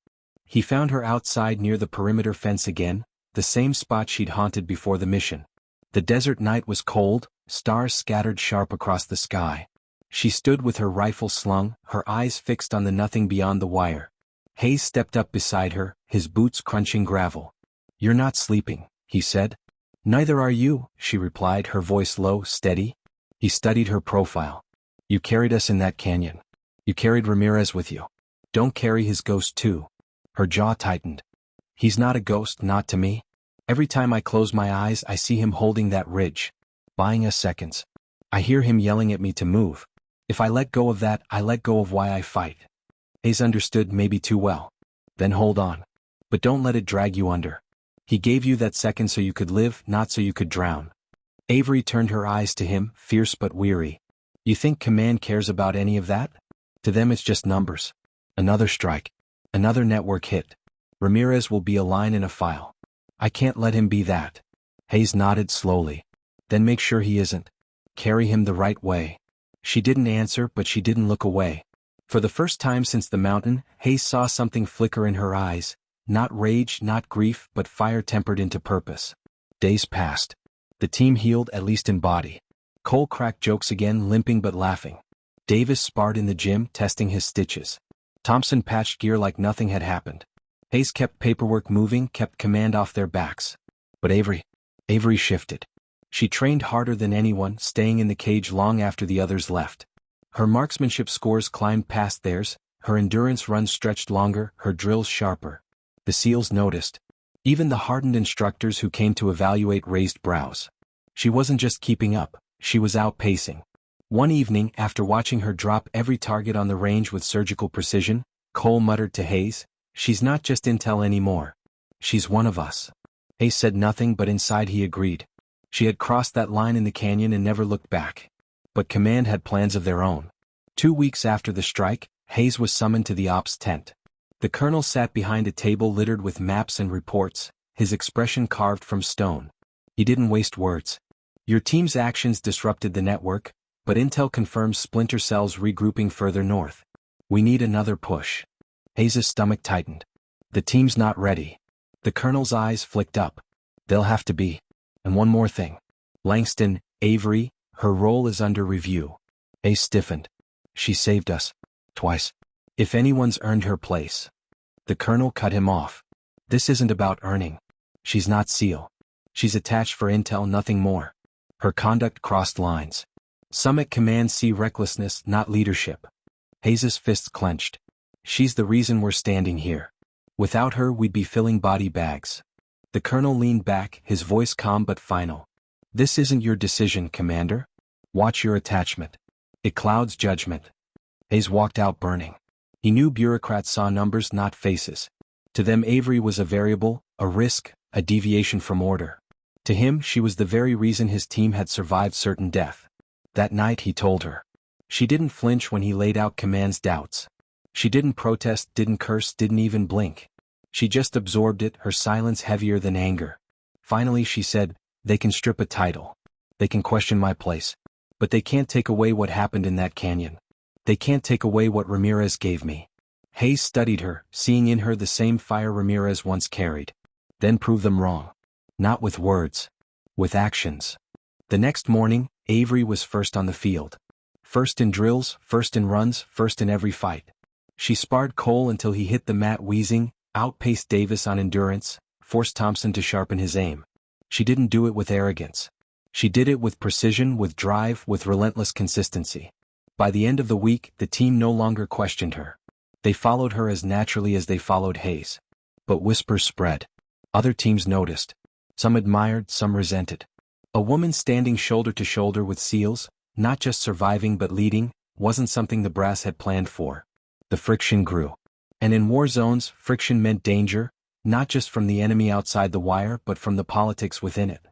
He found her outside near the perimeter fence again, the same spot she'd haunted before the mission. The desert night was cold, stars scattered sharp across the sky. She stood with her rifle slung, her eyes fixed on the nothing beyond the wire. Hayes stepped up beside her, his boots crunching gravel. "You're not sleeping," he said. "Neither are you," she replied, her voice low, steady. He studied her profile. "You carried us in that canyon. You carried Ramirez with you. Don't carry his ghost too." Her jaw tightened. "He's not a ghost, not to me. Every time I close my eyes I see him holding that ridge, buying us seconds. I hear him yelling at me to move. If I let go of that, I let go of why I fight. Hayes understood maybe too well. Then hold on. But don't let it drag you under. He gave you that second so you could live, not so you could drown. Avery turned her eyes to him, fierce but weary. You think command cares about any of that? To them it's just numbers. Another strike. Another network hit. Ramirez will be a line in a file. I can't let him be that. Hayes nodded slowly. Then make sure he isn't. Carry him the right way. She didn't answer, but she didn't look away. For the first time since the mountain, Hayes saw something flicker in her eyes. Not rage, not grief, but fire tempered into purpose. Days passed. The team healed, at least in body. Cole cracked jokes again, limping but laughing. Davis sparred in the gym, testing his stitches. Thompson patched gear like nothing had happened. Hayes kept paperwork moving, kept command off their backs. But Avery shifted. She trained harder than anyone, staying in the cage long after the others left. Her marksmanship scores climbed past theirs, her endurance runs stretched longer, her drills sharper. The SEALs noticed. Even the hardened instructors who came to evaluate raised brows. She wasn't just keeping up, she was outpacing. One evening, after watching her drop every target on the range with surgical precision, Cole muttered to Hayes, "She's not just intel anymore. She's one of us." Hayes said nothing, but inside he agreed. She had crossed that line in the canyon and never looked back. But command had plans of their own. 2 weeks after the strike, Hayes was summoned to the ops tent. The colonel sat behind a table littered with maps and reports, his expression carved from stone. He didn't waste words. Your team's actions disrupted the network, but intel confirms splinter cells regrouping further north. We need another push. Hayes' stomach tightened. The team's not ready. The colonel's eyes flicked up. They'll have to be. And one more thing. Langston, Avery, her role is under review. Hayes stiffened. She saved us. Twice. If anyone's earned her place. The colonel cut him off. This isn't about earning. She's not SEAL. She's attached for intel, nothing more. Her conduct crossed lines. Some at command see recklessness, not leadership. Hayes' fists clenched. She's the reason we're standing here. Without her, we'd be filling body bags. The colonel leaned back, his voice calm but final. This isn't your decision, Commander. Watch your attachment. It clouds judgment. Hayes walked out burning. He knew bureaucrats saw numbers, not faces. To them, Avery was a variable, a risk, a deviation from order. To him, she was the very reason his team had survived certain death. That night he told her. She didn't flinch when he laid out command's doubts. She didn't protest, didn't curse, didn't even blink. She just absorbed it, her silence heavier than anger. Finally she said, "They can strip a title. They can question my place. But they can't take away what happened in that canyon. They can't take away what Ramirez gave me." Hayes studied her, seeing in her the same fire Ramirez once carried. Then prove them wrong. Not with words. With actions. The next morning, Avery was first on the field. First in drills, first in runs, first in every fight. She sparred Cole until he hit the mat wheezing, outpaced Davis on endurance, forced Thompson to sharpen his aim. She didn't do it with arrogance. She did it with precision, with drive, with relentless consistency. By the end of the week, the team no longer questioned her. They followed her as naturally as they followed Hayes. But whispers spread. Other teams noticed. Some admired, some resented. A woman standing shoulder to shoulder with SEALs, not just surviving but leading, wasn't something the brass had planned for. The friction grew. And in war zones, friction meant danger, not just from the enemy outside the wire but from the politics within it.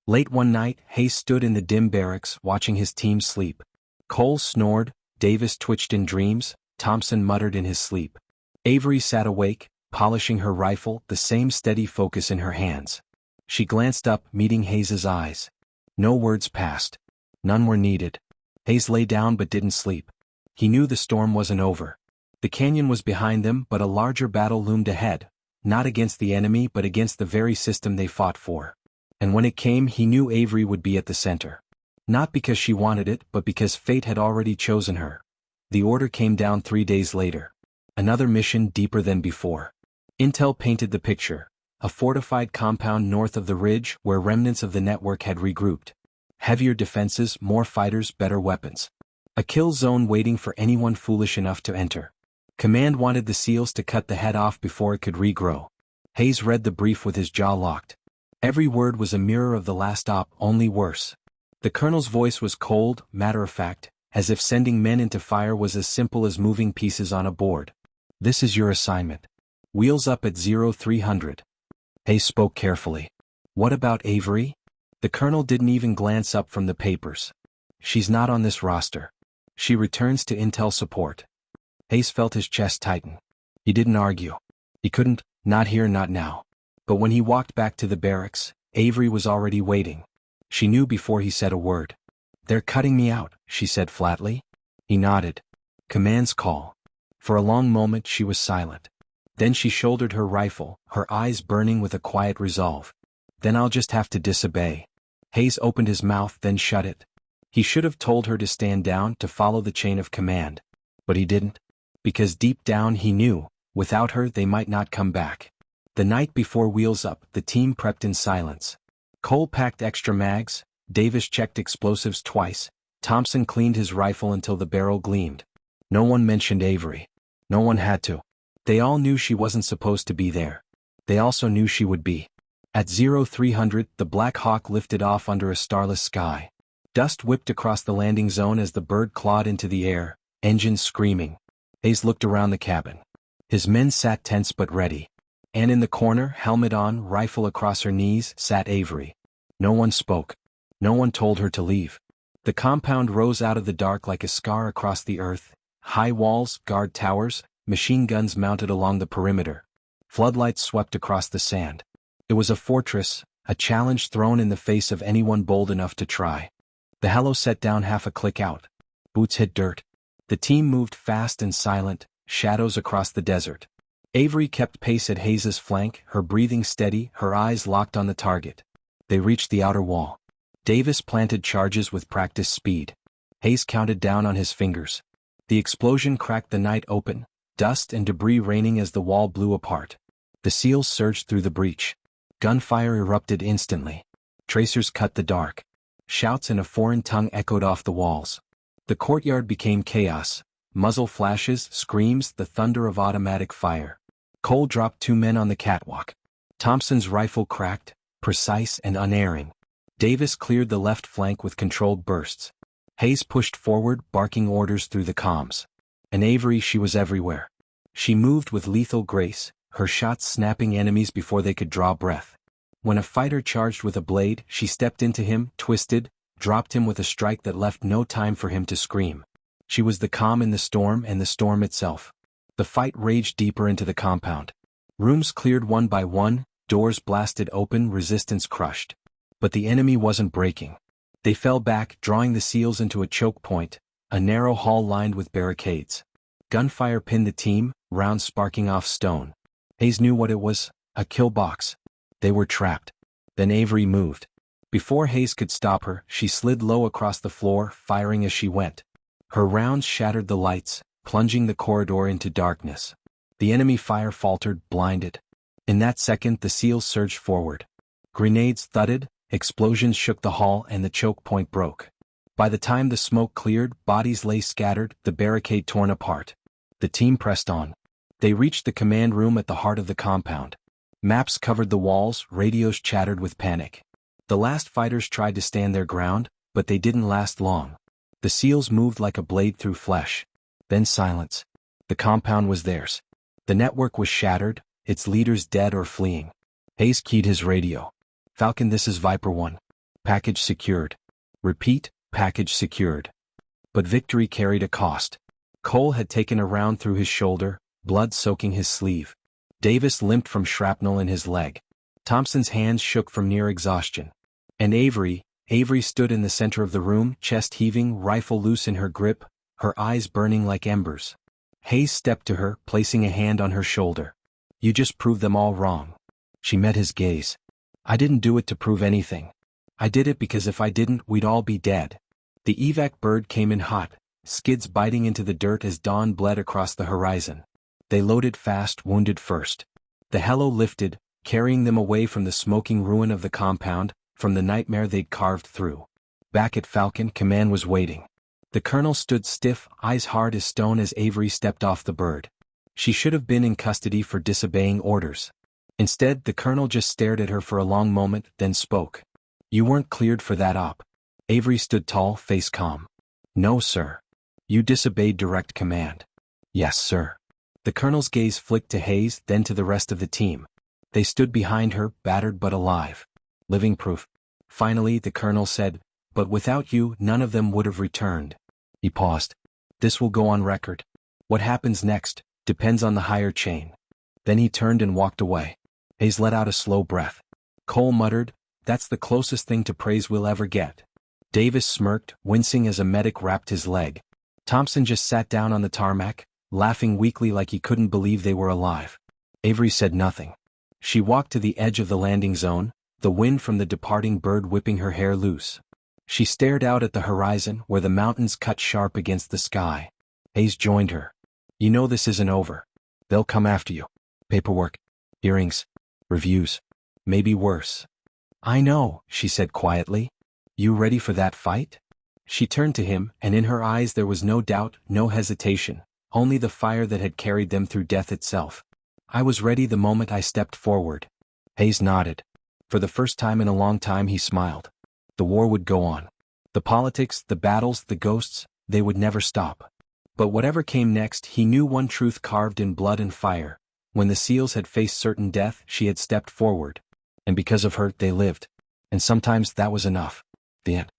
Late one night, Hayes stood in the dim barracks watching his team sleep. Cole snored, Davis twitched in dreams, Thompson muttered in his sleep. Avery sat awake, polishing her rifle, the same steady focus in her hands. She glanced up, meeting Hayes' eyes. No words passed. None were needed. Hayes lay down but didn't sleep. He knew the storm wasn't over. The canyon was behind them, but a larger battle loomed ahead, not against the enemy but against the very system they fought for. And when it came, he knew Avery would be at the center. Not because she wanted it, but because fate had already chosen her. The order came down 3 days later. Another mission deeper than before. Intel painted the picture. A fortified compound north of the ridge where remnants of the network had regrouped. Heavier defenses, more fighters, better weapons. A kill zone waiting for anyone foolish enough to enter. Command wanted the SEALs to cut the head off before it could regrow. Hayes read the brief with his jaw locked. Every word was a mirror of the last op, only worse. The colonel's voice was cold, matter-of-fact, as if sending men into fire was as simple as moving pieces on a board. "This is your assignment. Wheels up at 0300. Hayes spoke carefully. "What about Avery?" The colonel didn't even glance up from the papers. "She's not on this roster. She returns to intel support." Hayes felt his chest tighten. He didn't argue. He couldn't, not here, not now. But when he walked back to the barracks, Avery was already waiting. She knew before he said a word. "They're cutting me out," she said flatly. He nodded. "Command's call." For a long moment she was silent. Then she shouldered her rifle, her eyes burning with a quiet resolve. "Then I'll just have to disobey." Hayes opened his mouth, then shut it. He should have told her to stand down, to follow the chain of command. But he didn't. Because deep down he knew, without her they might not come back. The night before Wheels Up, the team prepped in silence. Cole packed extra mags, Davis checked explosives twice, Thompson cleaned his rifle until the barrel gleamed. No one mentioned Avery. No one had to. They all knew she wasn't supposed to be there. They also knew she would be. At 0300, the Black Hawk lifted off under a starless sky. Dust whipped across the landing zone as the bird clawed into the air, engines screaming. Hayes looked around the cabin. His men sat tense but ready. And in the corner, helmet on, rifle across her knees, sat Avery. No one spoke. No one told her to leave. The compound rose out of the dark like a scar across the earth. High walls, guard towers, machine guns mounted along the perimeter. Floodlights swept across the sand. It was a fortress, a challenge thrown in the face of anyone bold enough to try. The helo set down half a click out. Boots hit dirt. The team moved fast and silent, shadows across the desert. Avery kept pace at Hayes's flank, her breathing steady, her eyes locked on the target. They reached the outer wall. Davis planted charges with practiced speed. Hayes counted down on his fingers. The explosion cracked the night open, dust and debris raining as the wall blew apart. The SEALs surged through the breach. Gunfire erupted instantly. Tracers cut the dark. Shouts in a foreign tongue echoed off the walls. The courtyard became chaos. Muzzle flashes, screams, the thunder of automatic fire. Cole dropped 2 men on the catwalk. Thompson's rifle cracked, precise and unerring. Davis cleared the left flank with controlled bursts. Hayes pushed forward, barking orders through the comms. And Avery, she was everywhere. She moved with lethal grace, her shots snapping enemies before they could draw breath. When a fighter charged with a blade, she stepped into him, twisted, dropped him with a strike that left no time for him to scream. She was the calm in the storm and the storm itself. The fight raged deeper into the compound. Rooms cleared one by one, doors blasted open, resistance crushed. But the enemy wasn't breaking. They fell back, drawing the SEALs into a choke point, a narrow hall lined with barricades. Gunfire pinned the team, rounds sparking off stone. Hayes knew what it was, a kill box. They were trapped. Then Avery moved. Before Hayes could stop her, she slid low across the floor, firing as she went. Her rounds shattered the lights, plunging the corridor into darkness. The enemy fire faltered, blinded. In that second, the SEALs surged forward. Grenades thudded, explosions shook the hall, and the choke point broke. By the time the smoke cleared, bodies lay scattered, the barricade torn apart. The team pressed on. They reached the command room at the heart of the compound. Maps covered the walls, radios chattered with panic. The last fighters tried to stand their ground, but they didn't last long. The SEALs moved like a blade through flesh. Then silence. The compound was theirs. The network was shattered, its leaders dead or fleeing. Hayes keyed his radio. "Falcon, this is Viper 1. Package secured. Repeat, package secured." But victory carried a cost. Cole had taken a round through his shoulder, blood soaking his sleeve. Davis limped from shrapnel in his leg. Thompson's hands shook from near exhaustion. And Avery stood in the center of the room, chest heaving, rifle loose in her grip, her eyes burning like embers. Hayes stepped to her, placing a hand on her shoulder. "You just proved them all wrong." She met his gaze. "I didn't do it to prove anything. I did it because if I didn't, we'd all be dead." The evac bird came in hot, skids biting into the dirt as dawn bled across the horizon. They loaded fast, wounded first. The helo lifted, carrying them away from the smoking ruin of the compound, from the nightmare they'd carved through. Back at Falcon, command was waiting. The colonel stood stiff, eyes hard as stone as Avery stepped off the bird. She should have been in custody for disobeying orders. Instead, the colonel just stared at her for a long moment, then spoke. "You weren't cleared for that op." Avery stood tall, face calm. No, sir. You disobeyed direct command. Yes, sir. The colonel's gaze flicked to Hayes, then to the rest of the team. They stood behind her, battered but alive. Living proof. Finally, the colonel said, but without you, none of them would have returned. He paused. This will go on record. What happens next depends on the higher chain. Then he turned and walked away. Hayes let out a slow breath. Cole muttered, that's the closest thing to praise we'll ever get. Davis smirked, wincing as a medic wrapped his leg. Thompson just sat down on the tarmac, laughing weakly like he couldn't believe they were alive. Avery said nothing. She walked to the edge of the landing zone, the wind from the departing bird whipping her hair loose. She stared out at the horizon where the mountains cut sharp against the sky. Hayes joined her. You know this isn't over. They'll come after you. Paperwork. Hearings. Reviews. Maybe worse. I know, she said quietly. You ready for that fight? She turned to him, and in her eyes there was no doubt, no hesitation, only the fire that had carried them through death itself. I was ready the moment I stepped forward. Hayes nodded. For the first time in a long time he smiled. The war would go on. The politics, the battles, the ghosts, they would never stop. But whatever came next, he knew one truth carved in blood and fire. When the SEALs had faced certain death, she had stepped forward. And because of her, they lived. And sometimes that was enough. The end.